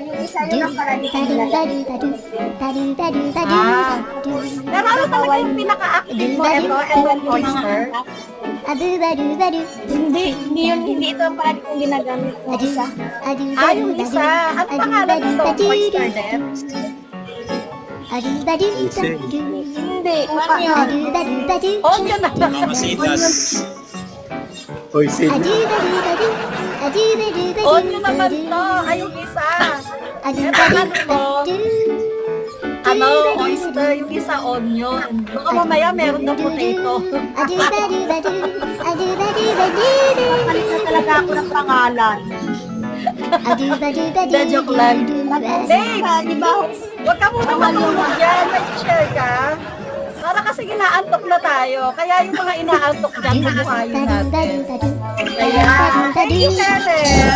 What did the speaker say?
Yung isa yun ang parating nila. Pero ano talaga yung pinaka-active mo? Itong oyster? Hindi ito ang parating kong ginagamit ng isa. Yung isa. Ano pangalan nito? Oyster din? Hindi, onion. Onion na. Mamasitas. Hoisin. Onion naman to. Yung isa. Oyster. Yung isa, onion. Baka mamaya meron ng potato. Palit na talaga ako ng pangalan. Joke lang. Babe, di ba? Huwag ka muna matulog yan. May share ka. Para kasi inaantok na tayo. Kaya yung mga inaantok dyan, bubuhayin natin. Kaya, thank you, Kenneth.